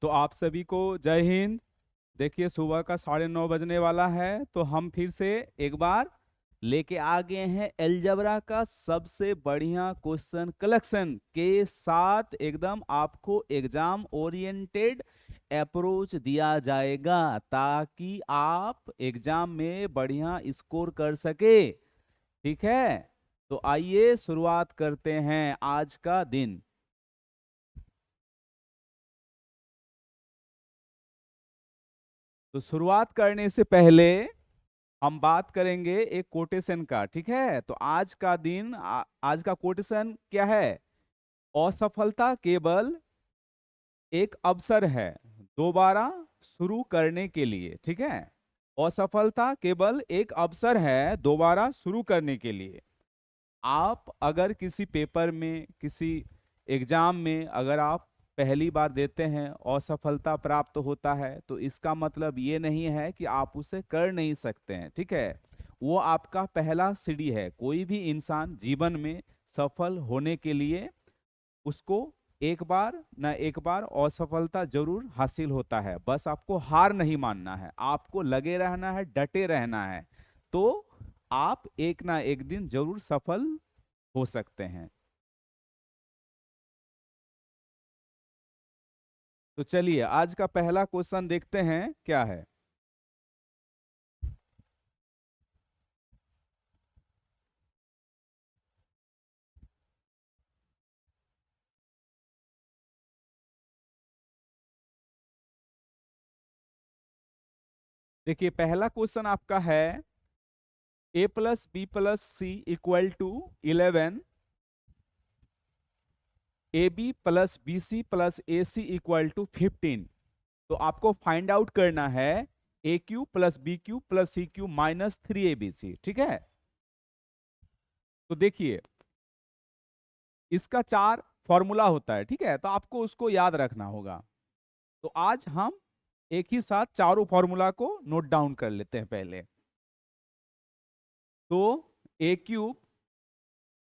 तो आप सभी को जय हिंद। देखिए सुबह का 9:30 बजने वाला है, तो हम फिर से एक बार लेके आ गए हैं अलजेब्रा का सबसे बढ़िया क्वेश्चन कलेक्शन के साथ। एकदम आपको एग्जाम ओरिएंटेड अप्रोच दिया जाएगा ताकि आप एग्जाम में बढ़िया स्कोर कर सके। ठीक है, तो आइए शुरुआत करते हैं आज का दिन। तो शुरुआत करने से पहले हम बात करेंगे एक कोटेशन का। ठीक है, तो आज का दिन आज का कोटेशन क्या है? असफलता केवल एक अवसर है दोबारा शुरू करने के लिए। ठीक है, असफलता केवल एक अवसर है दोबारा शुरू करने के लिए। आप अगर किसी पेपर में, किसी एग्जाम में अगर आप पहली बार देते हैं, असफलता प्राप्त होता है, तो इसका मतलब ये नहीं है कि आप उसे कर नहीं सकते हैं। ठीक है, वो आपका पहला सीढ़ी है। कोई भी इंसान जीवन में सफल होने के लिए उसको एक बार न एक बार असफलता जरूर हासिल होता है। बस आपको हार नहीं मानना है, आपको लगे रहना है, डटे रहना है, तो आप एक ना एक दिन जरूर सफल हो सकते हैं। तो चलिए आज का पहला क्वेश्चन देखते हैं क्या है। देखिए पहला क्वेश्चन आपका है a+b+c=11, ab+bc+ac=15। तो आपको फाइंड आउट करना है a³ + b³ + c³ -3abc। ठीक है, तो देखिए इसका 4 फॉर्मूला होता है। ठीक है, तो आपको उसको याद रखना होगा। तो आज हम एक ही साथ चारों फॉर्मूला को नोट डाउन कर लेते हैं पहले। तो a³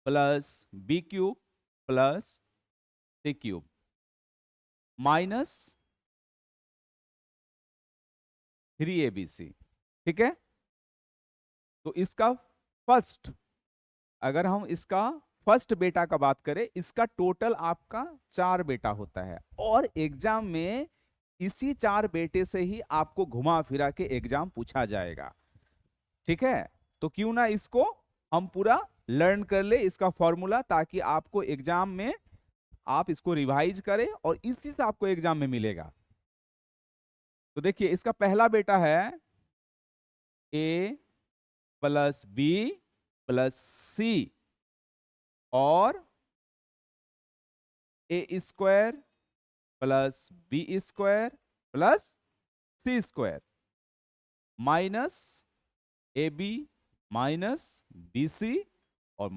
+ b³ + c³ -3abc। ठीक है, तो इसका फर्स्ट, अगर हम इसका फर्स्ट बेटा का बात करें, इसका टोटल आपका 4 बेटा होता है, और एग्जाम में इसी 4 बेटे से ही आपको घुमा फिरा के एग्जाम पूछा जाएगा। ठीक है, तो क्यों ना इसको हम पूरा लर्न कर ले इसका फॉर्मूला, ताकि आपको एग्जाम में आप इसको रिवाइज करें और इसी से आपको एग्जाम में मिलेगा। तो देखिए इसका पहला बेटा है a+b+c और a² + b² + c² -ab -bc और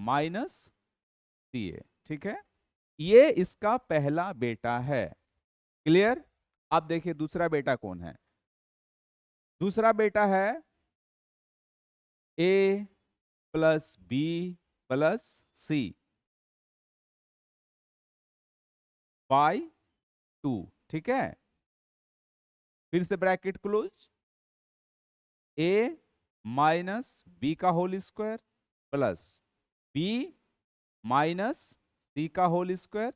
-ca। ठीक है, ये इसका पहला बेटा है। क्लियर? अब देखिए दूसरा बेटा कौन है। दूसरा बेटा है a+b+c/2। ठीक है, फिर से bracket close, a-b² + b-c²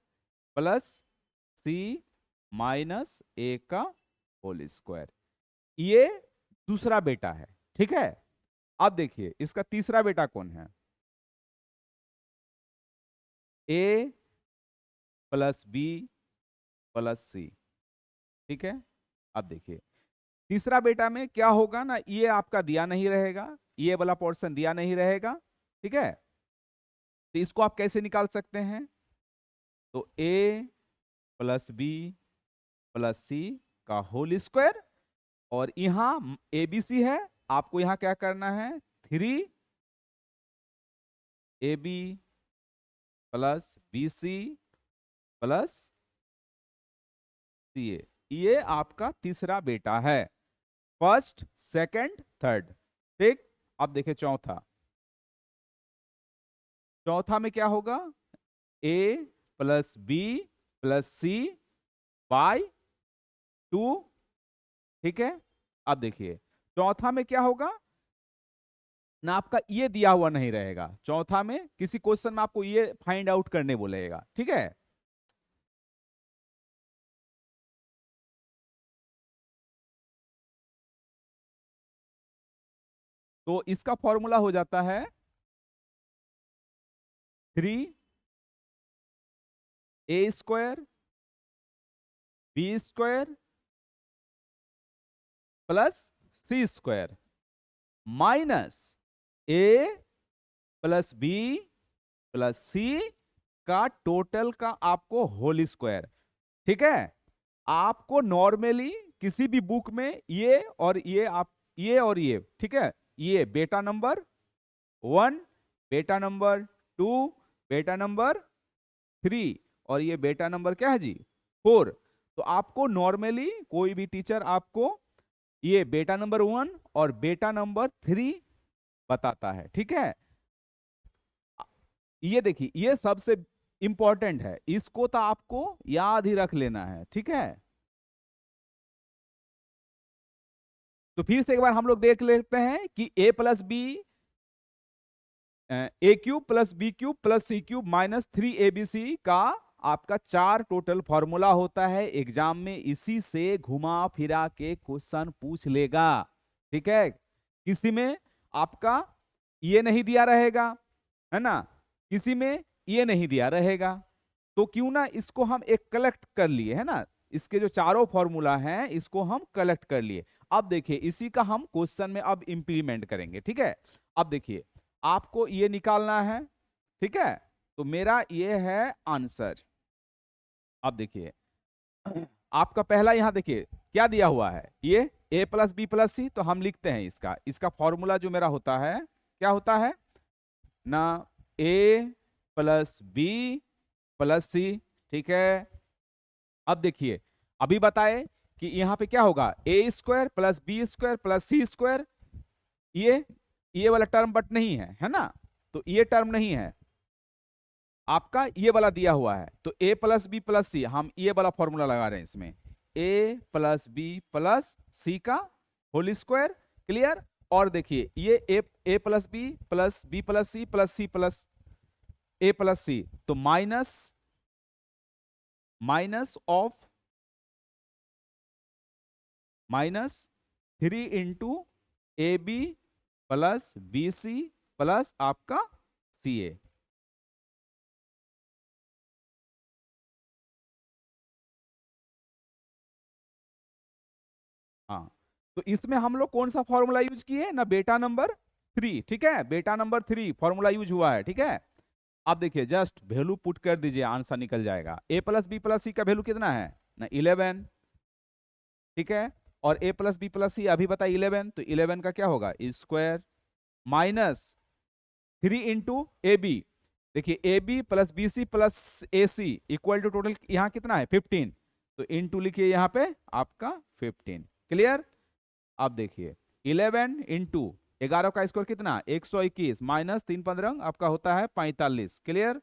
+ c-a²। ये दूसरा बेटा है। ठीक है, अब देखिए इसका तीसरा बेटा कौन है। a+b+c। ठीक है, अब देखिए तीसरा बेटा में क्या होगा ना, ये आपका दिया नहीं रहेगा, ये वाला पोर्शन दिया नहीं रहेगा। ठीक है, तो इसको आप कैसे निकाल सकते हैं? तो a+b+c² और यहां abc है, आपको यहां क्या करना है, 3ab+bc+ca। ये आपका तीसरा बेटा है, फर्स्ट सेकंड थर्ड। ठीक, अब देखिए चौथा। चौथा में क्या होगा, a+b+c/2। 2, ठीक है। अब देखिए चौथा में क्या होगा ना, आपका ये दिया हुआ नहीं रहेगा। चौथा में किसी क्वेश्चन में आपको ये फाइंड आउट करने बोलेगा, ठीक है। तो इसका फॉर्मूला हो जाता है 3a² b² plus c² minus a plus B plus सी का टोटल का आपको होल स्क्वायर, ठीक है। आपको नॉर्मली किसी भी बुक में ये और ये आप ये और ये, ठीक है, ये बेटा नंबर 1, बेटा नंबर 2, बेटा नंबर 3 और ये बेटा नंबर क्या है जी 4। तो आपको नॉर्मली कोई भी टीचर आपको ये बेटा नंबर 1 और बेटा नंबर 3 बताता है, ठीक है। ये देखिए ये सबसे इंपॉर्टेंट है, इसको तो आपको याद ही रख लेना है, ठीक है। तो फिर से एक बार हम लोग देख लेते हैं कि a³ plus b³ plus c³ minus 3abc का आपका 4 टोटल फॉर्मूला होता है। एग्जाम में इसी से घुमा फिरा के क्वेश्चन पूछ लेगा, ठीक है। किसी में आपका ये नहीं दिया रहेगा, है ना, किसी में ये नहीं दिया रहेगा। तो क्यों ना इसको हम एक कलेक्ट कर लिए, है ना, इसके जो चारों फॉर्मूला हैं इसको हम कलेक्ट कर लिए। अब देखिए इसी का हम क्वेश्चन में अब इंप्लीमेंट करेंगे, ठीक है। अब देखिए आपको ये निकालना है, ठीक है। तो मेरा ये है आंसर। अब देखिए आपका पहला यहां देखिए क्या दिया हुआ है, ये a plus B plus C. तो हम लिखते हैं इसका इसका फॉर्मूला जो मेरा होता है क्या होता है ना, a प्लस बी प्लस सी, ठीक है। अब देखिए अभी बताए कि यहां पे क्या होगा a² plus b² plus c²। ये वाला टर्म बट नहीं है ना, तो ये टर्म नहीं है आपका, ये वाला दिया हुआ है। तो a plus B plus C हम ये वाला फॉर्मूला लगा रहे हैं इसमें, a प्लस बी प्लस सी का होल स्क्वायर, क्लियर। और देखिए ये a plus B plus C plus a plus C, तो minus minus of minus 3 into A B plus B C plus आपका सी ए। हाँ, तो इसमें हम लोग कौन सा फॉर्मूला यूज किए ना, बेटा नंबर 3, ठीक है, बेटा नंबर 3 फॉर्मूला यूज हुआ है, ठीक है। अब देखिए जस्ट वैल्यू पुट कर दीजिए, आंसर निकल जाएगा। a प्लस बी प्लस सी का वैल्यू कितना है ना 11, ठीक है। और a plus B plus C अभी बताइए 11, तो 11 का क्या होगा square minus 3 into A B. देखिए A B plus B C plus A C equal to total यहाँ कितना है 15, तो इंटू लिखिए यहाँ पे आपका 15, क्लियर। अब देखिए 11 इंटू 11 का स्क्वायर कितना 121 माइनस 3 15 आपका होता है 45, क्लियर,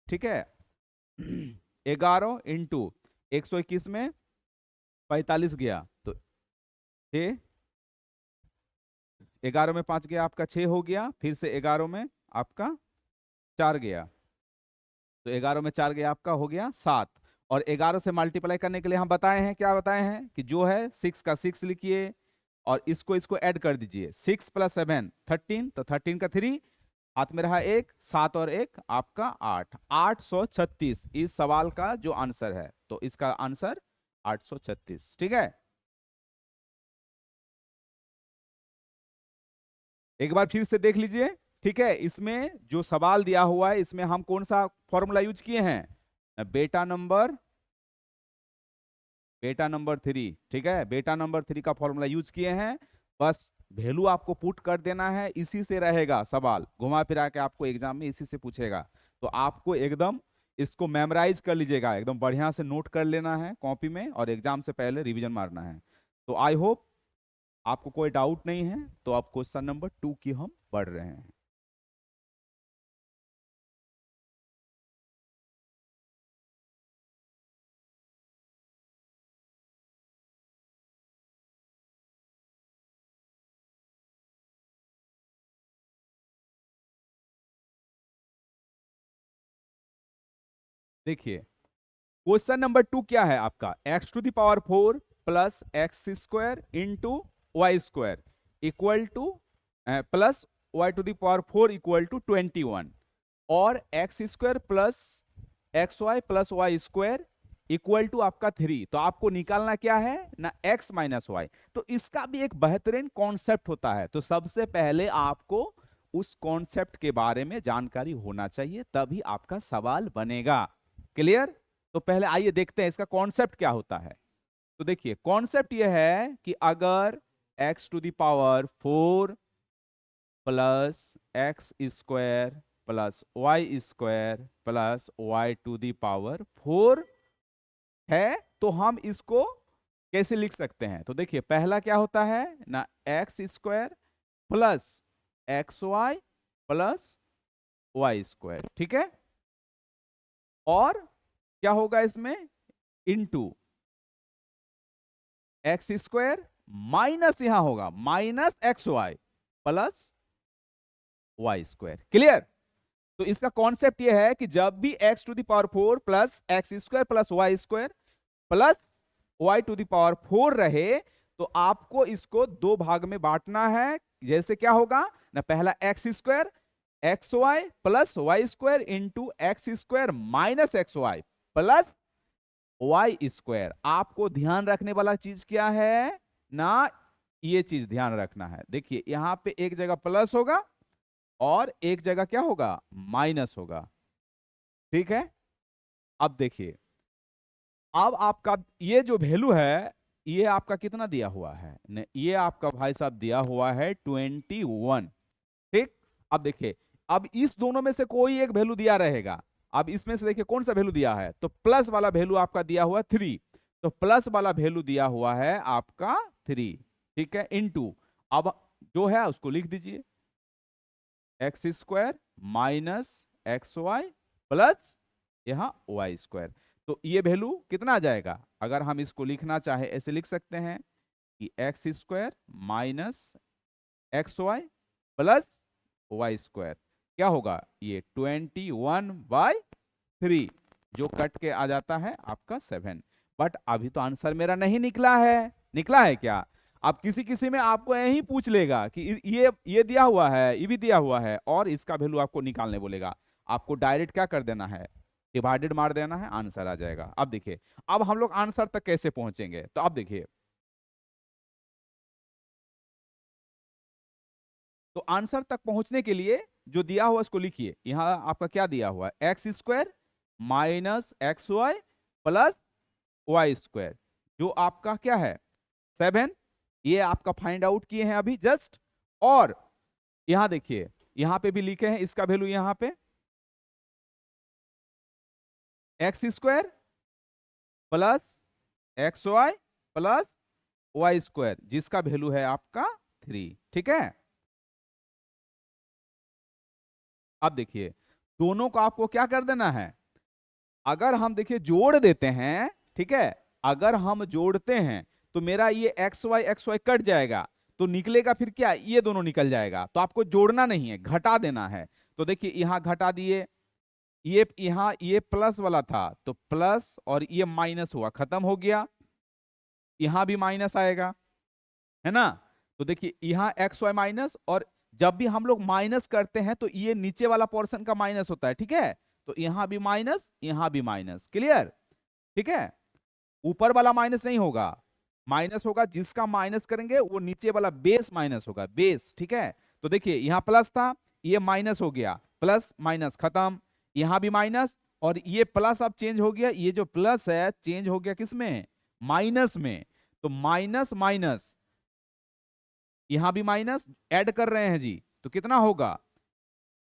ठीक है। 11 इंटू 121 में 45 गया तो 6, 11 में 5 गया आपका 6 हो गया, फिर से 11 में आपका 4 गया, तो 11 में 4 गया आपका हो गया 7। और 11 से मल्टीप्लाई करने के लिए हम बताए हैं, क्या बताए हैं कि जो है 6 का 6 लिखिए और इसको इसको ऐड कर दीजिए, 6 प्लस 7 13, तो 13 का 3 हाथ में रहा 1, 7 और 1 आपका 8, 836 इस सवाल का जो आंसर है। तो इसका आंसर 836, ठीक है। एक बार फिर से देख लीजिए, ठीक है। इसमें जो सवाल दिया हुआ है इसमें हम कौन सा फॉर्मूला यूज किए हैं, बेटा नंबर 3, ठीक है, बेटा नंबर 3 का फॉर्मूला यूज किए हैं। बस वैल्यू आपको पुट कर देना है, इसी से रहेगा सवाल, घुमा फिरा के आपको एग्जाम में इसी से पूछेगा। तो आपको एकदम इसको मेमोराइज कर लीजिएगा, एकदम बढ़िया से नोट कर लेना है कॉपी में और एग्जाम से पहले रिवीजन मारना है। तो आई होप आपको कोई डाउट नहीं है। तो आप क्वेश्चन नंबर 2 की हम पढ़ रहे हैं। देखिए क्वेश्चन नंबर 2 क्या है आपका, x to the power 4 plus x square into y square equal to plus y to the power 4 equal to 21 और x square plus x y plus y square equal to आपका 3। तो आपको निकालना क्या है ना, x माइनस वाई। तो इसका भी एक बेहतरीन कॉन्सेप्ट होता है। तो सबसे पहले आपको उस कॉन्सेप्ट के बारे में जानकारी होना चाहिए, तभी आपका सवाल बनेगा। क्लियर? तो पहले आइए देखते हैं इसका कॉन्सेप्ट क्या होता है। तो देखिए कॉन्सेप्ट यह है कि अगर x to the power 4 plus x square plus y square plus y to the power 4 है, तो हम इसको कैसे लिख सकते हैं। तो देखिए पहला क्या होता है ना, x square plus x y plus y square, ठीक है। और क्या होगा इसमें, इनटू एक्स स्क्वायर माइनस यहां होगा minus x y plus y square. Clear? तो इसका कॉन्सेप्ट यह है कि जब भी x to the power 4 plus x square plus y square plus y to the power 4 रहे, तो आपको इसको दो भाग में बांटना है। जैसे क्या होगा ना, पहला x square x y plus y square into x square minus x y plus y square. आपको ध्यान रखने वाला चीज क्या है ना, ये चीज ध्यान रखना है। देखिए यहां पे एक जगह प्लस होगा और एक जगह क्या होगा, माइनस होगा, ठीक है। अब देखिए, अब आपका ये जो वैल्यू है, ये आपका कितना दिया हुआ है ने, ये आपका भाई साहब दिया हुआ है 21, ठीक। अब देखिए, अब इस दोनों में से कोई एक वैल्यू दिया रहेगा। अब इसमें से देखिए कौन सा वैल्यू दिया है, तो प्लस वाला वैल्यू आपका दिया हुआ 3, तो प्लस वाला वैल्यू दिया हुआ है आपका 3, ठीक है, इनटू अब जो है उसको लिख दीजिए, x square minus x y plus यहां वाई स्क्वायर। तो ये वैल्यू कितना आ जाएगा, अगर हम इसको लिखना चाहे ऐसे लिख सकते हैं कि x square minus x y plus y square क्या होगा, ये 21/3, जो कट के आ जाता है आपका 7। बट अभी तो आंसर मेरा नहीं निकला है। निकला है क्या? अब किसी किसी में आपको यही पूछ लेगा कि ये दिया हुआ है, ये भी दिया हुआ है, और इसका वैल्यू आपको निकालने बोलेगा। आपको डायरेक्ट क्या कर देना है, डिवाइडेड मार देना है, आंसर आ जाएगा। अब देखिए, अब हम लोग आंसर तक कैसे पहुंचेंगे, तो अब देखिए, तो आंसर तक पहुंचने के लिए जो दिया हुआ उसको लिखिए। यहां आपका क्या दिया हुआ है, x square minus x y plus y square, जो आपका क्या है 7, ये आपका फाइंड आउट किए हैं अभी जस्ट। और यहां देखिए, यहां पे भी लिखे हैं इसका वैल्यू, यहां पे x square plus x y plus y square, जिसका वैल्यू है आपका 3, ठीक है। अब देखिए, दोनों को आपको क्या कर देना है, अगर हम देखिए जोड़ देते हैं, ठीक है, अगर हम जोड़ते हैं तो मेरा ये एक्स वाई कट जाएगा, तो निकलेगा फिर क्या, ये दोनों निकल जाएगा। तो आपको जोड़ना नहीं है, घटा देना है। तो देखिए यहां घटा दिए, ये यहां ये प्लस वाला था तो प्लस, और ये माइनस हुआ, खत्म हो गया। यहां भी माइनस आएगा, है ना। तो देखिए यहां एक्स वाई माइनस, और जब भी हम लोग माइनस करते हैं तो ये नीचे वाला पोर्शन का माइनस होता है, ठीक है। तो यहां भी माइनस, यहां भी माइनस, क्लियर, ठीक है। ऊपर वाला माइनस नहीं होगा, माइनस होगा जिसका माइनस करेंगे वो नीचे वाला बेस माइनस होगा, बेस, ठीक है। तो देखिए यहां प्लस था, ये माइनस हो गया, प्लस माइनस खत्म, यहां भी माइनस, और ये प्लस अब चेंज हो गया, ये जो प्लस है चेंज हो गया किसमें, माइनस में। तो माइनस माइनस, यहां भी माइनस ऐड कर रहे हैं जी, तो कितना होगा,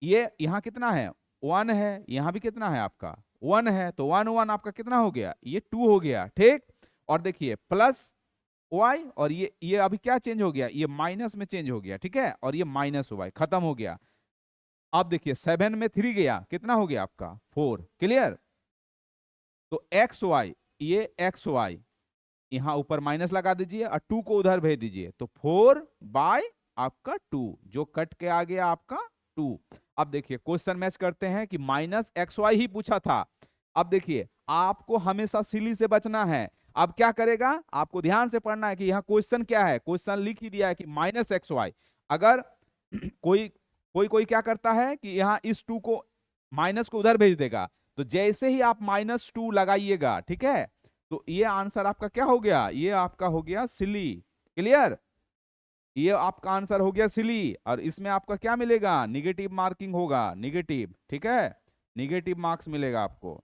ये यहां कितना है 1 है, यहां भी कितना है आपका 1 है, तो 1 1 आपका कितना हो गया, ये 2 हो गया, ठीक। और देखिए प्लस वाई, और ये अभी क्या चेंज हो गया, ये माइनस में चेंज हो गया, ठीक है, और ये माइनस वाई, खत्म हो गया। अब देखिए 7 में 3 गया, कितना हो गया आपका 4, क्लियर। तो एक्स वाई, ये एक्स वाई यहां ऊपर माइनस लगा दीजिए और 2 को उधर भेज दीजिए, तो 4 आपका 2, जो कट के आ गया आपका 2। अब देखिए क्वेश्चन मैच करते हैं कि माइनस एक्स वाई ही पूछा था, अब देखिए आपको हमेशा सिली से बचना है। अब क्या करेगा, आपको ध्यान से पढ़ना है कि यहाँ क्वेश्चन क्या है। क्वेश्चन लिख ही दिया है कि -xy। अगर कोई कोई कोई क्या करता है कि यहाँ इस 2 को माइनस को उधर भेज देगा, तो जैसे ही आप -2 लगाइएगा, ठीक है, तो ये आंसर आपका क्या हो गया, ये आपका हो गया सिली। क्लियर, ये आपका आंसर हो गया सिली। और इसमें आपका क्या मिलेगा, निगेटिव मार्किंग होगा, निगेटिव, ठीक है, निगेटिव मार्क्स मिलेगा आपको।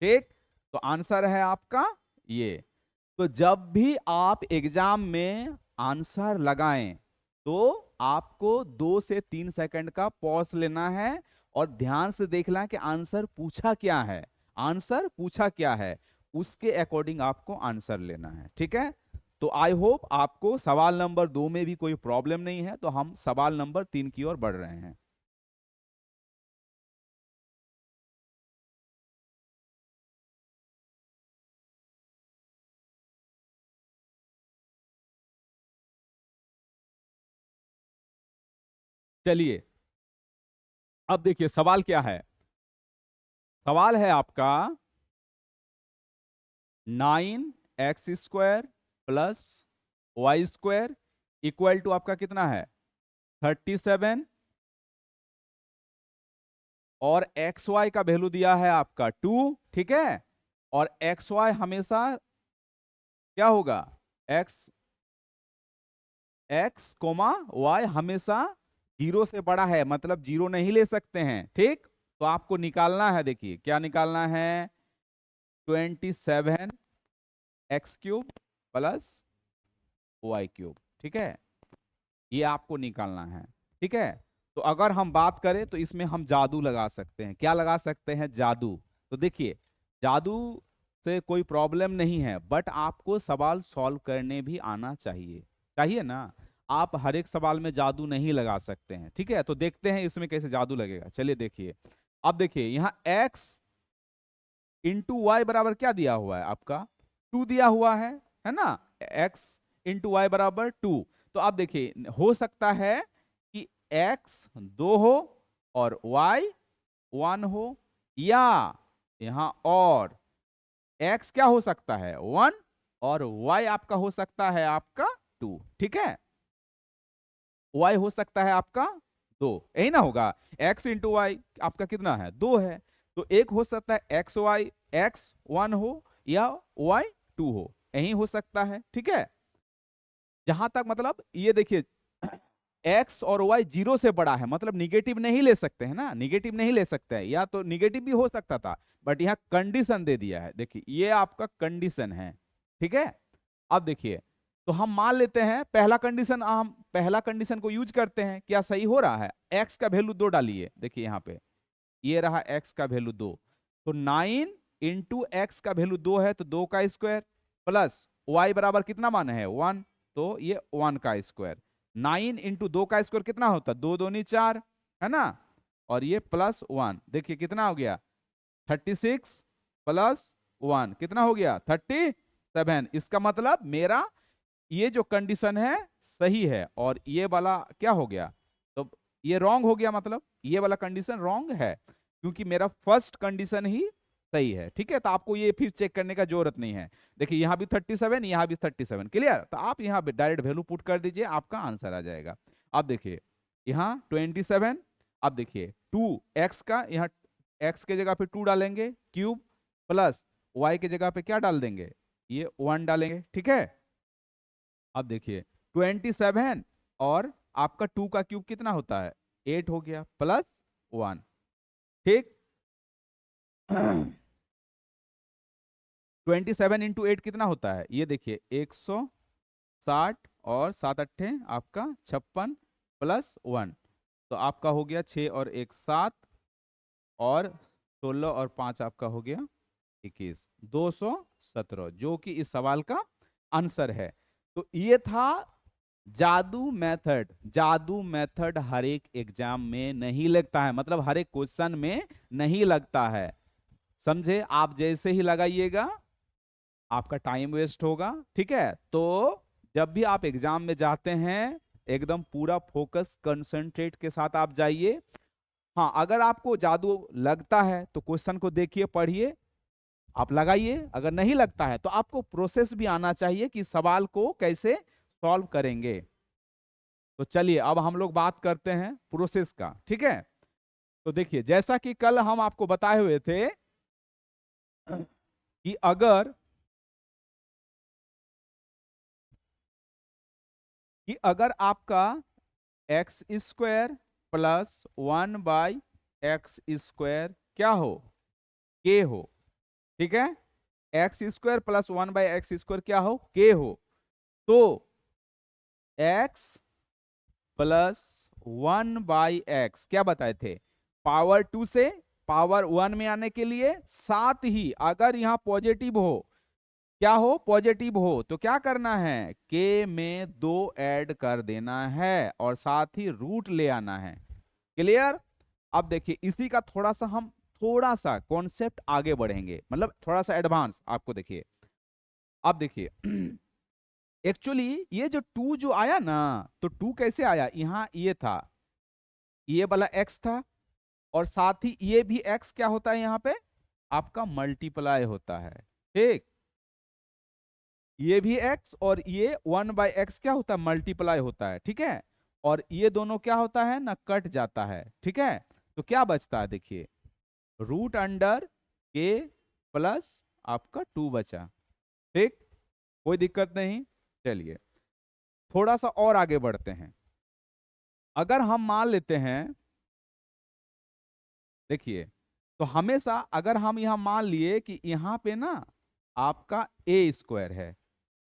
ठीक, तो आंसर है आपका ये। तो जब भी आप एग्जाम में आंसर लगाएं तो आपको 2 से 3 सेकंड का पॉज लेना है और ध्यान से देखना है कि आंसर पूछा क्या है, आंसर पूछा क्या है, उसके अकॉर्डिंग आपको आंसर लेना है। ठीक है, तो आई होप आपको सवाल नंबर 2 में भी कोई प्रॉब्लम नहीं है। तो हम सवाल नंबर 3 की ओर बढ़ रहे हैं। चलिए अब देखिए सवाल क्या है। सवाल है आपका 9x² plus y² equal to आपका कितना है 37, और xy का वैल्यू दिया है आपका 2। ठीक है, और xy हमेशा क्या होगा, x कोमा y हमेशा 0 से बड़ा है, मतलब 0 नहीं ले सकते हैं। ठीक, तो आपको निकालना है, देखिए क्या निकालना है, 27x³ प्लस y³। ठीक है, ये आपको निकालना है। ठीक है, तो अगर हम बात करें तो इसमें हम जादू लगा सकते हैं। क्या लगा सकते हैं, जादू। तो देखिए जादू से कोई प्रॉब्लम नहीं है, बट आपको सवाल सॉल्व करने भी आना चाहिए, चाहिए ना। आप हर एक सवाल में जादू नहीं लगा सकते हैं। ठीक है, तो देखते हैं इसमें कैसे जादू लगेगा। चलिए देखिए, अब देखिए यहाँ x इंटू वाई बराबर क्या दिया हुआ है आपका, 2 दिया हुआ है ना, x इंटू वाई बराबर 2। तो आप देखिए हो सकता है कि x 2 हो और y 1 हो, या यहां और x क्या हो सकता है 1 और y आपका हो सकता है आपका 2। ठीक है, y हो सकता है आपका 2, यही ना होगा। x इंटू वाई आपका कितना है 2 है, तो एक हो सकता है x 1 हो या y 2 हो, यही हो सकता है। ठीक है, जहां तक मतलब ये देखिए x और y 0 से बड़ा है, मतलब निगेटिव नहीं ले सकते हैं ना, निगेटिव नहीं ले सकते हैं, या तो निगेटिव भी हो सकता था, बट यहाँ कंडीशन दे दिया है। देखिए ये आपका कंडीशन है। ठीक है, अब देखिए तो हम मान लेते हैं पहला कंडीशन, हम पहला कंडीशन को यूज करते हैं, क्या सही हो रहा है, x का वैल्यू 2 डालिए। देखिए यहाँ पे ये रहा x का वैल्यू 2, तो 9 इंटू एक्स का वैल्यू 2 है, तो 2 का स्क्वायर प्लस y बराबर कितना मान है 1, तो ये 1 का स्क्वायर। 9 इंटू 2 का स्क्वायर कितना होता है, 2 दूनी 4 है ना, और ये प्लस 1, देखिए कितना हो गया 36 प्लस 1 कितना हो गया 37। इसका मतलब मेरा ये जो कंडीशन है सही है, और ये वाला क्या हो गया, तो ये रॉन्ग हो गया, मतलब ये वाला कंडीशन रॉन्ग है, क्योंकि मेरा फर्स्ट कंडीशन ही सही है। ठीक है, तो आपको ये फिर चेक करने का जरूरत नहीं है। देखिए यहाँ भी 37, यहाँ भी 37, क्लियर। तो आप यहाँ पे डायरेक्ट वैल्यू पुट कर दीजिए, आपका आंसर आ जाएगा। अब देखिए यहाँ 27, अब देखिए 2x का, यहाँ x के जगह पे 2 डालेंगे क्यूब, प्लस y के जगह पे क्या डाल देंगे, ये 1 डालेंगे। ठीक है, अब देखिए 27 और आपका 2 का क्यूब कितना होता है 8 हो गया, प्लस 1। ठीक 27 इंटू 8 कितना होता है, ये देखिए 160, और 7 अट्ठे आपका 56 प्लस 1, तो आपका हो गया 6 और 1 7, और 16 और 5 आपका हो गया 21, 217, जो कि इस सवाल का आंसर है। तो ये था जादू मेथड। जादू मेथड हर एक एग्जाम में नहीं लगता है, मतलब हर एक क्वेश्चन में नहीं लगता है, समझे। आप जैसे ही लगाइएगा आपका टाइम वेस्ट होगा। ठीक है, तो जब भी आप एग्जाम में जाते हैं एकदम पूरा फोकस कंसंट्रेट के साथ आप जाइए। हाँ, अगर आपको जादू लगता है तो क्वेश्चन को देखिए, पढ़िए, आप लगाइए। अगर नहीं लगता है तो आपको प्रोसेस भी आना चाहिए कि सवाल को कैसे सॉल्व करेंगे। तो चलिए अब हम लोग बात करते हैं प्रोसेस का, ठीक है। तो देखिए, जैसा कि कल हम आपको बताए हुए थे कि अगर आपका एक्स स्क्वायर प्लस 1/x² क्या हो, के हो, ठीक है। एक्स स्क्वायर प्लस 1/x² क्या हो, के हो। तो x प्लस 1/x क्या बताए थे, पावर 2 से पावर 1 में आने के लिए, साथ ही अगर यहां पॉजिटिव हो, क्या हो, पॉजिटिव हो, तो क्या करना है, के में 2 ऐड कर देना है और साथ ही रूट ले आना है। क्लियर। अब देखिए, इसी का थोड़ा सा कॉन्सेप्ट आगे बढ़ेंगे, मतलब थोड़ा सा एडवांस आपको देखिए। अब देखिए एक्चुअली ये जो 2 जो आया ना, तो 2 कैसे आया, यहां ये था, ये वाला x था, और साथ ही ये भी x क्या होता है, यहां पे आपका मल्टीप्लाई होता है, ठीक। ये भी x और ये 1/x क्या होता है, मल्टीप्लाई होता है, ठीक है। और ये दोनों क्या होता है ना, कट जाता है, ठीक है। तो क्या बचता है, देखिए रूट अंडर के प्लस आपका 2 बचा, ठीक, कोई दिक्कत नहीं। चलिए थोड़ा सा और आगे बढ़ते हैं। अगर हम मान लेते हैं, देखिए, तो हमेशा अगर हम यहां मान लिए कि यहां पे ना आपका a² है,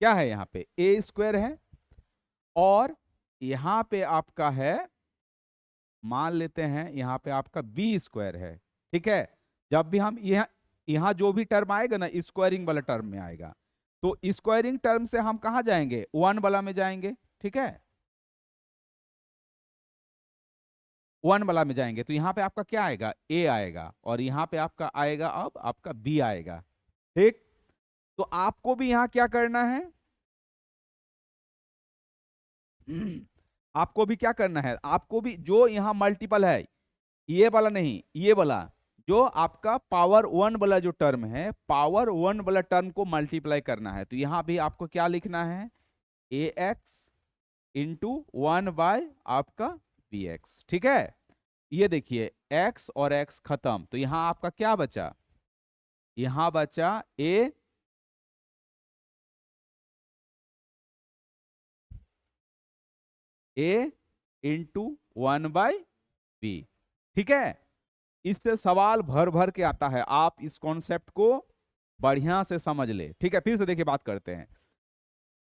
क्या है, यहां पे a² है, और यहां पे आपका है, मान लेते हैं यहां पे आपका b² है, ठीक है। जब भी हम यहां जो भी टर्म आएगा ना, स्क्वायरिंग वाला टर्म में आएगा, तो स्क्वायरिंग टर्म से हम कहां जाएंगे, 1 वाला में जाएंगे, ठीक है, 1 वाला में जाएंगे। तो यहां पे आपका क्या आएगा, a आएगा, और यहां पे आपका आएगा, अब आपका b आएगा, ठीक। तो आपको भी यहां क्या करना है, आपको भी क्या करना है, आपको भी जो यहां मल्टीपल है, ये वाला नहीं, ये वाला जो आपका पावर 1 वाला जो टर्म है, पावर 1 वाला टर्म को मल्टीप्लाई करना है। तो यहां भी आपको क्या लिखना है, ax इंटू 1 आपका bx, ठीक है। ये देखिए x और x खत्म, तो यहां आपका क्या बचा, यहां बचा a इंटू 1/b, ठीक है। इससे सवाल भर भर के आता है, आप इस कॉन्सेप्ट को बढ़िया से समझ ले, ठीक है। फिर से देखिए बात करते हैं,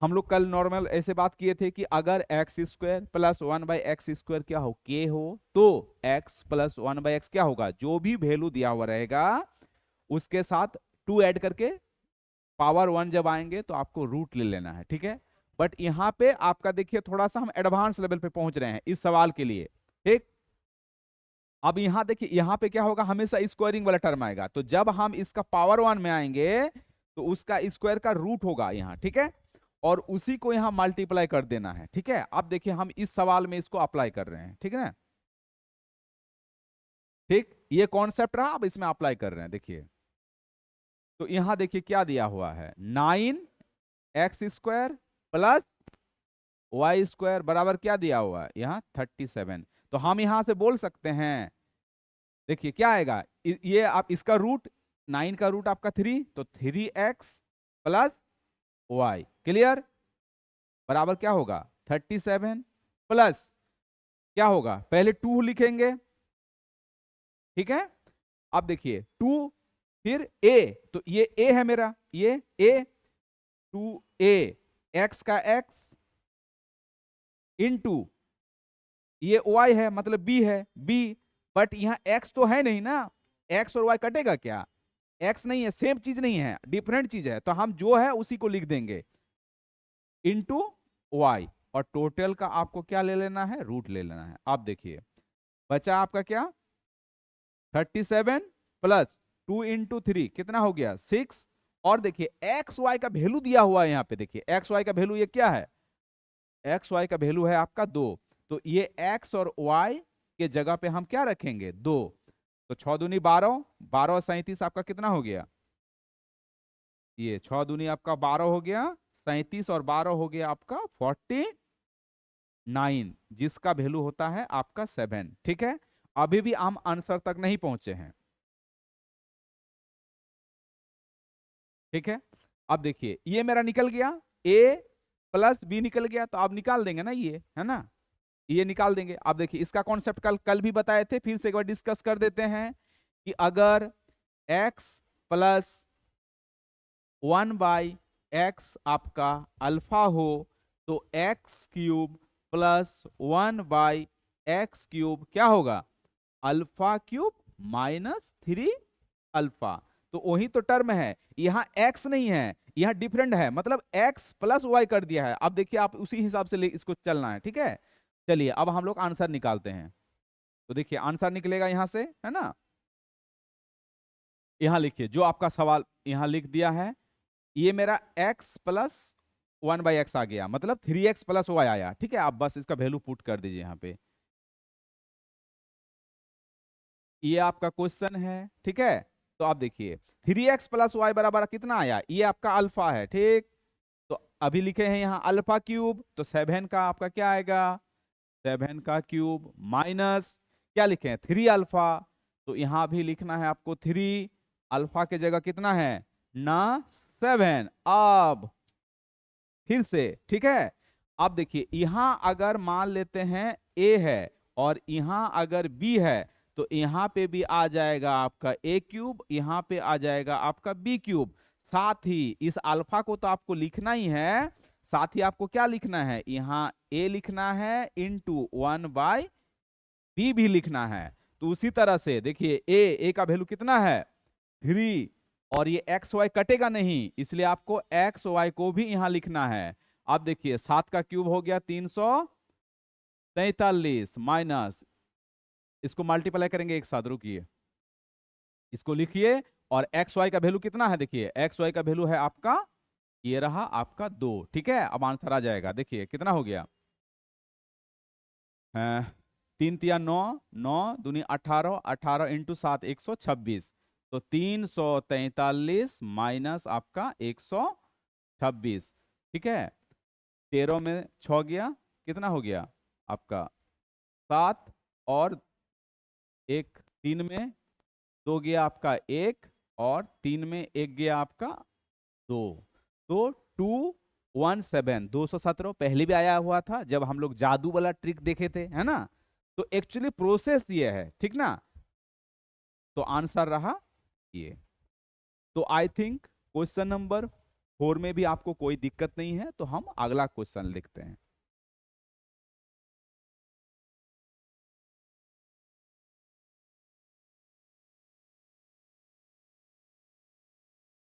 हम लोग कल नॉर्मल ऐसे बात किए थे कि अगर x² प्लस 1/x² क्या हो, k हो, तो x प्लस 1/x क्या होगा, जो भी वैल्यू दिया हुआ रहेगा उसके साथ 2 ऐड करके पावर 1 जब आएंगे तो आपको रूट ले लेना है, ठीक है। बट यहां पे आपका देखिए थोड़ा सा हम एडवांस लेवल पे पहुंच रहे हैं इस सवाल के लिए, ठीक। अब यहां देखिए, यहां पे क्या होगा, हमेशा स्क्वायरिंग वाला टर्म आएगा, तो जब हम इसका पावर 1 में आएंगे तो उसका स्क्वायर का रूट होगा यहां, ठीक है, और उसी को यहां मल्टीप्लाई कर देना है, ठीक है। अब देखिए हम इस सवाल में इसको अप्लाई कर रहे हैं, ठीक है ना, ठीक, ये कॉन्सेप्ट रहा, अब इसमें अप्लाई कर रहे हैं, देखिए। तो यहां देखिए क्या दिया हुआ है, 9x² प्लस y² बराबर क्या दिया हुआ है, यहां 37। तो हम यहां से बोल सकते हैं, देखिए क्या आएगा, ये आप इसका रूट, 9 का रूट आपका 3, तो 3x प्लस y, क्लियर, बराबर क्या होगा 37, प्लस क्या होगा, पहले 2 लिखेंगे, ठीक है। अब देखिए 2, फिर a, तो ये a है मेरा, ये a, 2a, x का x इंटू ये y है, मतलब b है, b, बट यहां x तो है नहीं ना, x और y कटेगा क्या, x नहीं है, सेम चीज नहीं है, डिफरेंट चीज है, तो हम जो है उसी को लिख देंगे, इंटू y, और टोटल का आपको क्या ले लेना है, रूट ले लेना है। आप देखिए बचा आपका क्या, 37 प्लस 2 इंटू 3 कितना हो गया, 6, और देखिए एक्स वाई का वैल्यू दिया हुआ है यहाँ पे, देखिए एक्स वाई का वैल्यू ये क्या है, एक्स वाई का वैल्यू है आपका 2, तो ये एक्स और वाई के जगह पे हम क्या रखेंगे 2। तो 6 दूनी 12, 12 37 आपका कितना हो गया, ये 6 दूनी आपका 12 हो गया, 37 और 12 हो गया आपका 49, जिसका वैल्यू होता है आपका 7। ठीक है, अभी भी हम आंसर तक नहीं पहुंचे हैं। ठीक है, अब देखिए ये मेरा निकल गया, a प्लस बी निकल गया, तो आप निकाल देंगे ना, ये है ना, ये निकाल देंगे। अब देखिए इसका कॉन्सेप्ट कल कल भी बताए थे, फिर से एक बार डिस्कस कर देते हैं कि अगर x प्लस 1/x आपका अल्फा हो तो x क्यूब प्लस 1/x³ क्या होगा, अल्फा क्यूब माइनस 3 अल्फा। तो वही तो टर्म है, यहां x नहीं है, यहां डिफरेंट है, मतलब x प्लस वाई कर दिया है। अब देखिए आप उसी हिसाब से इसको चलना है। ठीक है, चलिए अब हम लोग आंसर निकालते हैं। तो देखिए आंसर निकलेगा यहां से, है ना, यहां लिखिए जो आपका सवाल यहां लिख दिया है, ये मेरा x प्लस 1/x आ गया, मतलब 3x प्लस वाई आया। ठीक है, आप बस इसका वैल्यू पुट कर दीजिए यहाँ पे, ये आपका क्वेश्चन है। ठीक है, तो आप देखिए 3x प्लस वाई बराबर कितना आया, ये आपका अल्फा है। ठीक, तो अभी लिखे हैं यहाँ अल्फा क्यूब, तो 7 का आपका क्या आएगा, 7 का क्यूब माइनस क्या लिखे हैं 3 अल्फा, तो यहां भी लिखना है आपको 3 अल्फा के जगह कितना है ना 7। अब फिर से ठीक है, अब देखिए यहां अगर मान लेते हैं a है और यहां अगर b है, तो यहां पे भी आ जाएगा आपका a क्यूब, यहां पे आ जाएगा आपका b क्यूब। साथ ही इस अल्फा को तो आपको लिखना ही है, साथ ही आपको क्या लिखना है, यहाँ a लिखना है इंटू 1/b भी लिखना है। तो उसी तरह से देखिए a का वैल्यू कितना है 3, और ये एक्स वाई कटेगा नहीं, इसलिए आपको एक्स वाई को भी यहां लिखना है। अब देखिए 7 का क्यूब हो गया 343 माइनस, इसको मल्टीप्लाई करेंगे एक साथ, रुकिए इसको लिखिए, और एक्स वाई का वैल्यू कितना है, देखिए एक्स वाई का वैल्यू है आपका, ये रहा आपका 2। ठीक है, अब आंसर आ जाएगा, देखिए कितना हो गया, 3 तिया 9, 9 दूनी 18, 18 इंटू 7 126, तो 343 माइनस आपका 126। ठीक है, 13 में 6 गया, कितना हो गया आपका 7, और एक 3 में 2 गया आपका 1, और 3 में 1 गया आपका 2, तो 217 217 पहले भी आया हुआ था जब हम लोग जादू वाला ट्रिक देखे थे, है ना। तो एक्चुअली प्रोसेस ये है, ठीक ना। तो आंसर रहा ये। तो आई थिंक क्वेश्चन नंबर 4 में भी आपको कोई दिक्कत नहीं है, तो हम अगला क्वेश्चन लिखते हैं।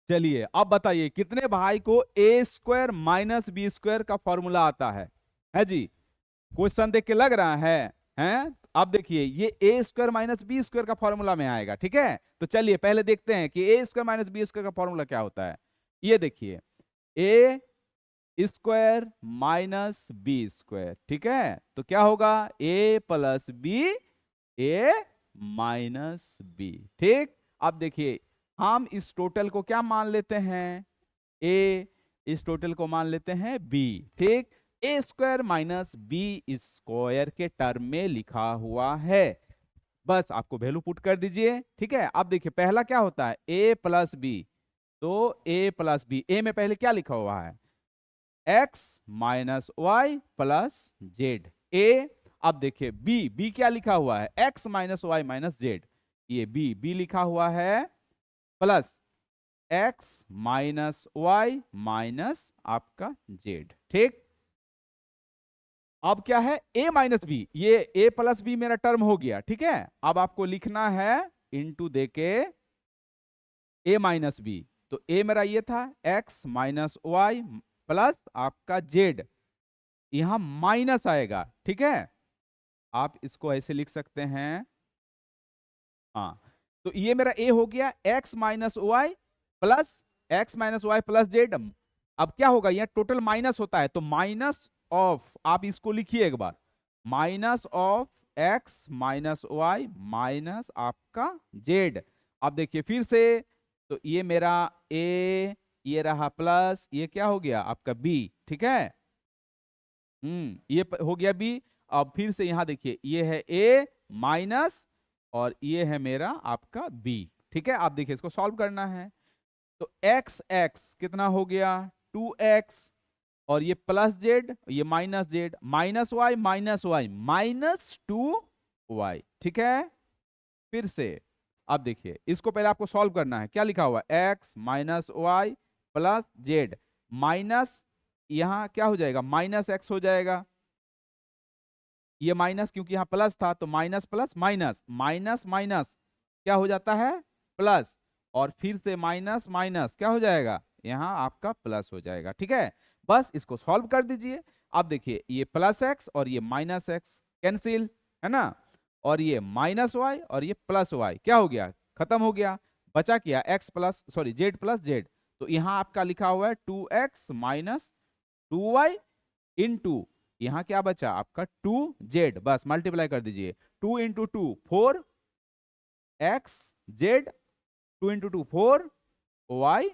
चलिए अब बताइए कितने भाई को a² माइनस b² का फॉर्मूला आता है जी। क्वेश्चन देख के लग रहा है हैं? अब देखिए ये a² माइनस b² का फॉर्मूला में आएगा। ठीक है, तो चलिए पहले देखते हैं कि a² माइनस b² का फॉर्मूला क्या होता है। ये देखिए a² माइनस b², ठीक है, तो क्या होगा a plus b, a minus b। ठीक, अब देखिए हम इस टोटल को क्या मान लेते हैं, a, इस टोटल को मान लेते हैं b। ठीक, a² माइनस b² के टर्म में लिखा हुआ है, बस आपको वैल्यू पुट कर दीजिए। ठीक है, अब देखिए पहला क्या होता है a प्लस b, तो a प्लस b, a में पहले क्या लिखा हुआ है x minus y plus z a। अब देखिए b क्या लिखा हुआ है x minus Y minus z, ये b लिखा हुआ है plus x minus Y minus आपका z। ठीक, अब क्या है a माइनस बी, ये a प्लस बी मेरा टर्म हो गया। ठीक है, अब आपको लिखना है इंटू देके a माइनस बी, तो a मेरा ये था x माइनस वाई प्लस आपका z, यहां माइनस आएगा। ठीक है, आप इसको ऐसे लिख सकते हैं, हाँ, तो ये मेरा a हो गया x minus y plus z. अब क्या होगा, यह टोटल माइनस होता है, तो माइनस ऑफ, आप इसको लिखिए एक बार, minus of X minus Y minus आपका जेड। अब देखिए फिर से, तो ये मेरा ए, ये रहा प्लस, ये क्या हो गया आपका बी, ठीक है। ये हो गया बी। अब फिर से यहां देखिए, ये है ए माइनस और ये है मेरा आपका बी, ठीक है। आप देखिए इसको सॉल्व करना है, तो एक्स एक्स कितना हो गया 2x, और ये प्लस जेड, ये minus z, minus Y minus 2y, ठीक है। फिर से अब देखिए इसको पहले आपको सॉल्व करना है, क्या लिखा हुआ है x minus y plus z, minus यहां क्या हो जाएगा माइनस एक्स हो जाएगा, ये माइनस क्योंकि यहां प्लस था तो minus plus minus minus minus क्या हो जाता है प्लस, और फिर से माइनस माइनस क्या हो जाएगा यहां आपका प्लस हो जाएगा, ठीक है। बस इसको सॉल्व कर दीजिए। अब देखिए ये प्लस एक्स और ये माइनस एक्स कैंसिल, है ना, और ये माइनस वाई और ये प्लस वाई क्या हो गया खत्म हो गया, बचा क्या x plus sorry Z plus Z. तो यहां आपका लिखा हुआ है 2x माइनस 2y इंटू यहां क्या बचा आपका 2z, बस मल्टीप्लाई कर दीजिए, 2 into 2 4x Z, 2 into 2 4y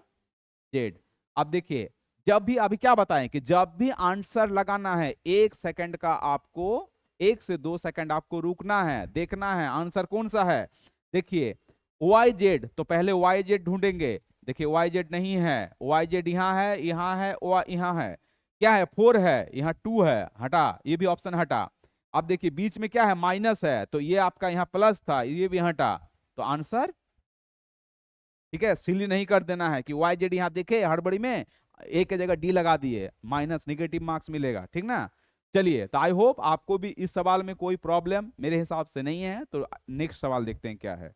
Z. अब देखिए जब भी अभी क्या बताएं कि जब भी आंसर लगाना है 1 सेकंड का आपको 1 से 2 सेकंड आपको रुकना है, देखना है आंसर कौन सा है। देखिए वाई जेड, तो पहले वाई जेड ढूंढेंगे, देखिए वाई जेड नहीं है, वाई जेड यहाँ है यहाँ है यहाँ है, क्या है 4 है यहाँ 2 है, हटा ये भी ऑप्शन हटा। अब देखिए बीच में क्या है माइनस है, तो ये आपका यहाँ प्लस था ये भी हटा, तो आंसर, ठीक है। सिली नहीं कर देना है कि वाई जेड यहाँ देखे हड़बड़ी में ए की जगह डी लगा दिए, माइनस नेगेटिव मार्क्स मिलेगा, ठीक ना। चलिए तो आई होप आपको भी इस सवाल में कोई प्रॉब्लम मेरे हिसाब से नहीं है, तो नेक्स्ट सवाल देखते हैं क्या है।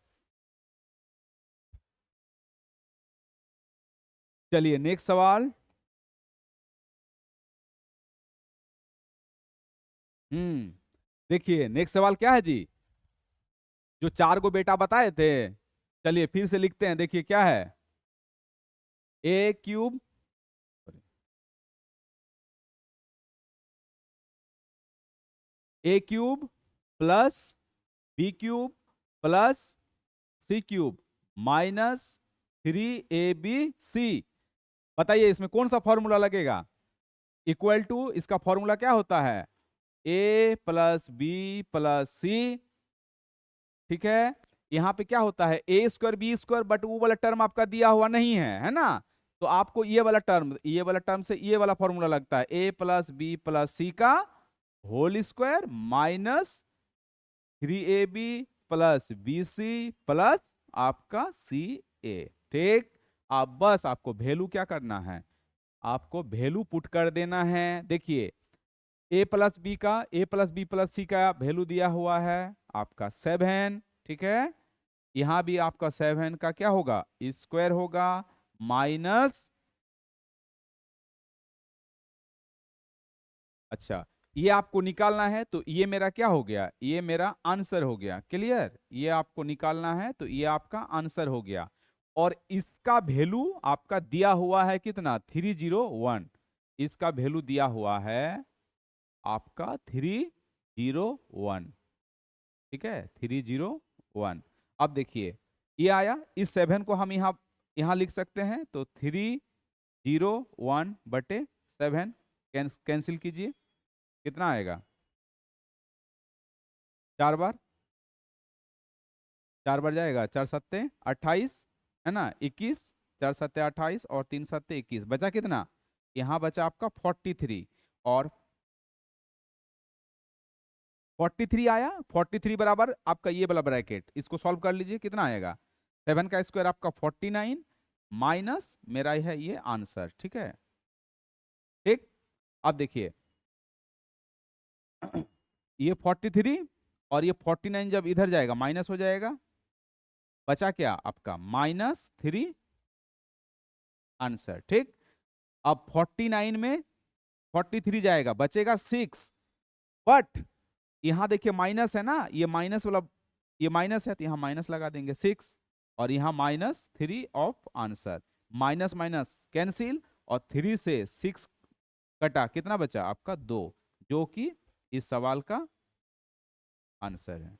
चलिए नेक्स्ट सवाल। देखिए नेक्स्ट सवाल क्या है जी, जो 4 को बेटा बताए थे, चलिए फिर से लिखते हैं, देखिए क्या है A cube A cube plus B cube plus C cube minus 3ab। बताइए इसमें कौन सा फॉर्मूला लगेगा, इक्वल टू इसका फॉर्मूला क्या होता है a प्लस बी प्लस सी, ठीक है। यहाँ पे क्या होता है ए स्क्वायर बी स्क्वायर, बट वो वाला टर्म आपका दिया हुआ नहीं है ना, तो आपको ये वाला टर्म से ये वाला फॉर्मूला लगता है ए प्लस बी प्लस सी का whole square minus 3ab plus B C plus आपका सी ए, ठीक। अब बस आपको वैल्यू क्या करना है, आपको वैल्यू पुट कर देना है। देखिए ए प्लस बी का ए प्लस बी प्लस सी का वैल्यू दिया हुआ है आपका 7, ठीक है। यहां भी आपका 7 का क्या होगा स्क्वायर होगा माइनस, अच्छा ये आपको निकालना है, तो ये मेरा क्या हो गया ये मेरा आंसर हो गया, क्लियर। ये आपको निकालना है तो ये आपका आंसर हो गया, और इसका वैल्यू आपका दिया हुआ है कितना 301, इसका वैल्यू दिया हुआ है आपका 301, ठीक है 301। अब देखिए ये आया, इस 7 को हम यहाँ यहाँ लिख सकते हैं, तो 301/7 कैंसिल कीजिए, कितना आएगा 4 बार, 4 बार जाएगा 4 सत्ते 28, है ना 21, 4 सत्ते 28 और 3 सत्ते 21, बचा कितना यहाँ बचा आपका 43, और 43 आया, 43 बराबर आपका ये वाला ब्रैकेट, इसको सॉल्व कर लीजिए कितना आएगा 7 का स्क्वायर आपका 49 माइनस मेरा है ये आंसर, ठीक है, ठीक। अब देखिए ये 43 और ये 49 जब इधर जाएगा माइनस हो जाएगा, बचा क्या आपका -3 आंसर, ठीक। अब 49 में 43 जाएगा बचेगा 6, बट यहां देखिए माइनस है ना, ये माइनस वाला ये माइनस है तो यहां माइनस लगा देंगे 6, और यहां -3 of answer, minus minus cancel, और 3 से 6 कटा कितना बचा आपका 2, जो कि इस सवाल का आंसर है।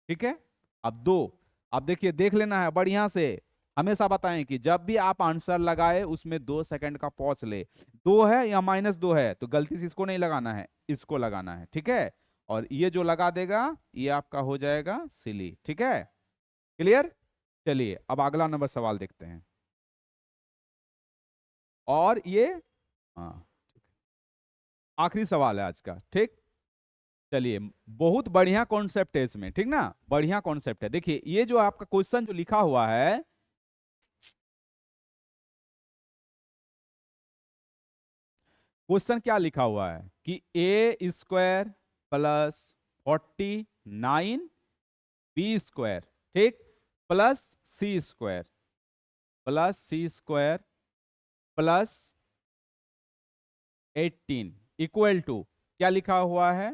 ठीक है, अब देखिए, देख लेना है बढ़िया से। हमेशा बताएं कि जब भी आप आंसर लगाए उसमें 2 सेकंड का पॉज ले। 2 है या -2 है तो गलती से इसको नहीं लगाना है, इसको लगाना है। ठीक है, और ये जो लगा देगा ये आपका हो जाएगा सिली। ठीक है, क्लियर। चलिए अब अगला नंबर सवाल देखते हैं। और ये, हाँ, आखिरी सवाल है आज का। ठीक, चलिए, बहुत बढ़िया कॉन्सेप्ट है इसमें, ठीक ना, बढ़िया कॉन्सेप्ट है। देखिए ये जो आपका क्वेश्चन जो लिखा हुआ है, क्वेश्चन क्या लिखा हुआ है कि a² प्लस 49 b², ठीक, plus c² plus 18 equal to क्या लिखा हुआ है,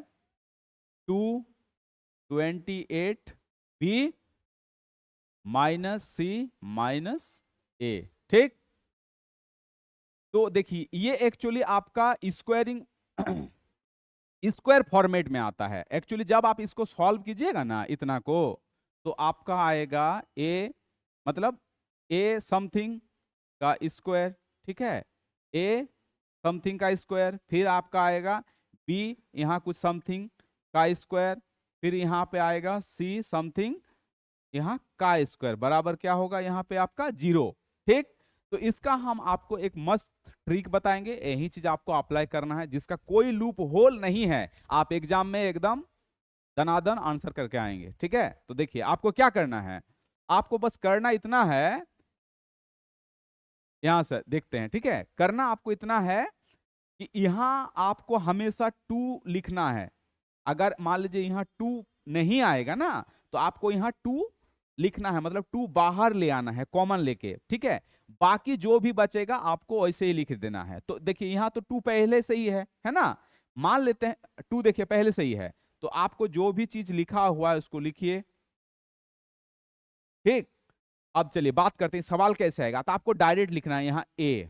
228 b माइनस सी माइनस ए। ठीक, तो देखिए ये एक्चुअली आपका स्क्वायरिंग स्क्वायर फॉर्मेट में आता है। एक्चुअली जब आप इसको सॉल्व कीजिएगा ना इतना को, तो आपका आएगा ए, मतलब ए समथिंग का स्क्वायर, ठीक है, ए समथिंग का स्क्वायर, फिर आपका आएगा बी यहाँ कुछ समथिंग का स्क्वायर, फिर यहाँ पे आएगा सी समथिंग यहाँ का स्क्वायर, बराबर क्या होगा यहाँ पे आपका 0। ठीक, तो इसका हम आपको एक मस्त ट्रिक बताएंगे, यही चीज आपको अप्लाई करना है, जिसका कोई लूप होल नहीं है। आप एग्जाम में एकदम दनादन आंसर करके आएंगे। ठीक है, तो देखिए आपको क्या करना है, आपको बस करना इतना है, यहां से देखते हैं। ठीक है, करना आपको इतना है कि यहां आपको हमेशा 2 लिखना है। अगर मान लीजिए यहाँ 2 नहीं आएगा ना, तो आपको यहाँ 2 लिखना है, मतलब 2 बाहर ले आना है कॉमन लेके। ठीक है, बाकी जो भी बचेगा आपको ऐसे ही लिख देना है। तो देखिए यहाँ तो 2 पहले से ही है ना, मान लेते हैं 2 देखिए पहले से ही है, तो आपको जो भी चीज लिखा हुआ है उसको लिखिए। ठीक, अब चलिए बात करते हैं सवाल कैसे आएगा। तो आपको डायरेक्ट लिखना है यहाँ ए,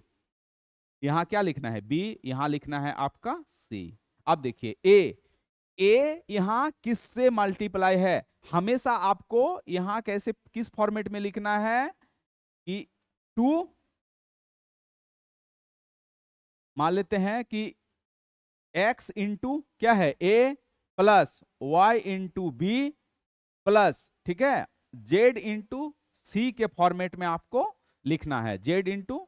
यहाँ क्या लिखना है बी, यहाँ लिखना है आपका सी। अब देखिए ए यहां किससे मल्टीप्लाई है, हमेशा आपको यहां कैसे किस फॉर्मेट में लिखना है कि 2, मान लेते हैं कि x इंटू क्या है a plus y into b plus, ठीक है, z इंटू सी के फॉर्मेट में आपको लिखना है, z इंटू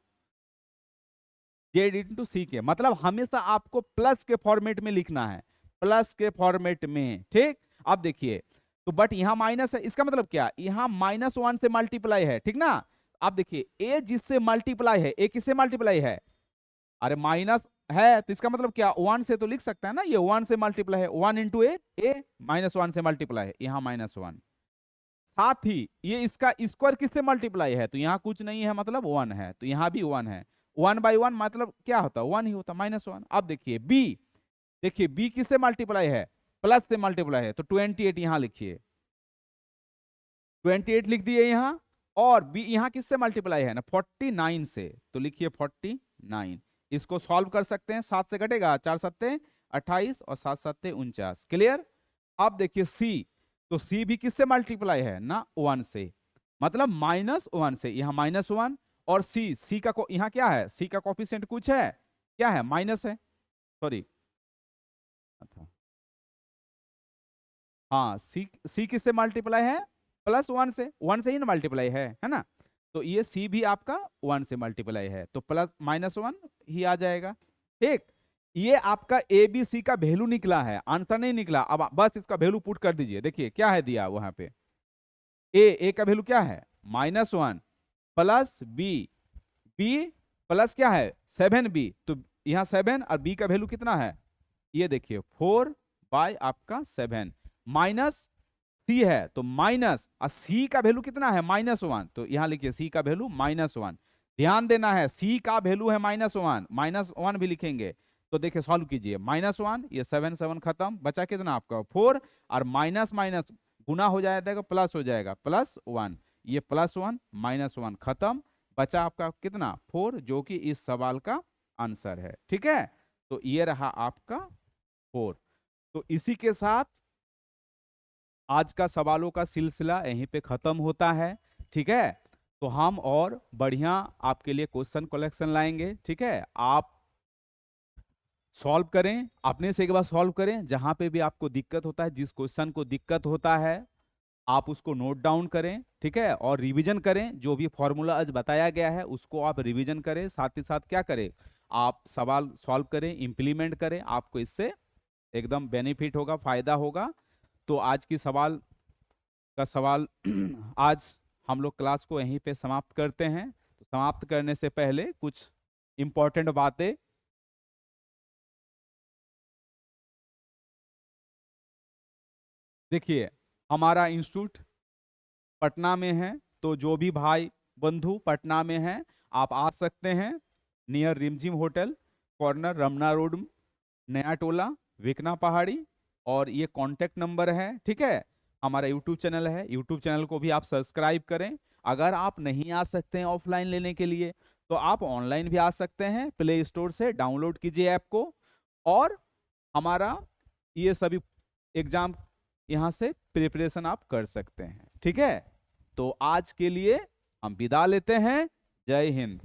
सी के, मतलब हमेशा आपको प्लस के फॉर्मेट में लिखना है, प्लस के फॉर्मेट में। ठीक, अब देखिए तो बट यहां माइनस है, इसका मतलब क्या, यहां -1 से मल्टीप्लाई है, ठीक ना। अब देखिए ए जिससे मल्टीप्लाई है, ए किससे मल्टीप्लाई है, अरे माइनस है तो इसका मतलब क्या, 1 से तो लिख सकता है ना, ये 1 से मल्टीप्लाई है, 1 इंटू ए -1 से मल्टीप्लाई है, यहां -1। साथ ही ये इसका स्क्वायर किससे मल्टीप्लाई है, तो यहाँ कुछ नहीं है मतलब 1 है, तो यहाँ भी 1 है। 1/1 मतलब क्या होता है, 1 ही होता, -1। अब देखिए बी, देखिए बी किससे मल्टीप्लाई है, प्लस से मल्टीप्लाई है, तो 28 यहां लिखिए, 28 लिख दिए यहां। और बी यहां किससे मल्टीप्लाई है ना, 49 से, तो लिखिए 49। इसको सॉल्व कर सकते हैं, 7 से घटेगा, 4 सत्ते 28 और 7 सत्ते 49। क्लियर। अब देखिए सी, तो सी भी किससे मल्टीप्लाई है ना, 1 से, मतलब -1 से, यहां -1। और सी का यहां क्या है, सी का कोफिशिएंट कुछ है, क्या है, माइनस है, सॉरी, हाँ सी किससे मल्टीप्लाई है, +1 से, 1 से ही ना मल्टीप्लाई है ना, तो ये सी भी आपका 1 से मल्टीप्लाई है, तो प्लस -1 ही आ जाएगा। ठीक, ये आपका ए बी सी का वैल्यू निकला है, आंसर नहीं निकला। अब बस इसका वैल्यू पुट कर दीजिए, देखिए क्या है दिया वहां पे, ए का वैल्यू क्या है, -1 प्लस बी प्लस क्या है 7b, तो यहाँ 7 और बी का वैल्यू कितना है, ये देखिए 4 आपका 7, माइनस सी है तो माइनस, और सी का वैल्यू कितना है -1, तो यहां लिखिए सी का वैल्यू -1। ध्यान देना है सी का वैल्यू है -1, -1 भी लिखेंगे। तो देखिए सॉल्व कीजिए, -1, ये 7 7 खत्म, बचा कितना आपका 4, और माइनस माइनस गुना हो जाएगा, प्लस हो जाएगा, +1, ये +1 -1 खत्म, बचा आपका कितना 4, जो कि इस सवाल का आंसर है। ठीक है, तो ये रहा आपका 4। तो इसी के साथ आज का सवालों का सिलसिला यहीं पे खत्म होता है, ठीक है। तो हम और बढ़िया आपके लिए क्वेश्चन कलेक्शन लाएंगे, ठीक है। आप सॉल्व करें, अपने से एक बार सॉल्व करें, जहां पे भी आपको दिक्कत होता है, जिस क्वेश्चन को दिक्कत होता है आप उसको नोट डाउन करें, ठीक है, और रिवीजन करें। जो भी फॉर्मूला आज बताया गया है उसको आप रिवीजन करें, साथ ही साथ क्या करें, आप सवाल सॉल्व करें, इंप्लीमेंट करें। आपको इससे एकदम बेनिफिट होगा, फायदा होगा। तो आज की सवाल का सवाल आज हम लोग क्लास को यहीं पे समाप्त करते हैं। तो समाप्त करने से पहले कुछ इंपॉर्टेंट बातें। देखिए, हमारा इंस्टीट्यूट पटना में है, तो जो भी भाई बंधु पटना में हैं आप आ सकते हैं। नियर रिमझिम होटल, कॉर्नर रमना रोड, नया टोला, विकना पहाड़ी। और ये कांटेक्ट नंबर है, ठीक है। हमारा यूट्यूब चैनल है, यूट्यूब चैनल को भी आप सब्सक्राइब करें। अगर आप नहीं आ सकते हैं ऑफलाइन लेने के लिए तो आप ऑनलाइन भी आ सकते हैं, प्ले स्टोर से डाउनलोड कीजिए ऐप को। और हमारा ये सभी एग्जाम यहाँ से प्रिपरेशन आप कर सकते हैं, ठीक है। तो आज के लिए हम विदा लेते हैं। जय हिंद।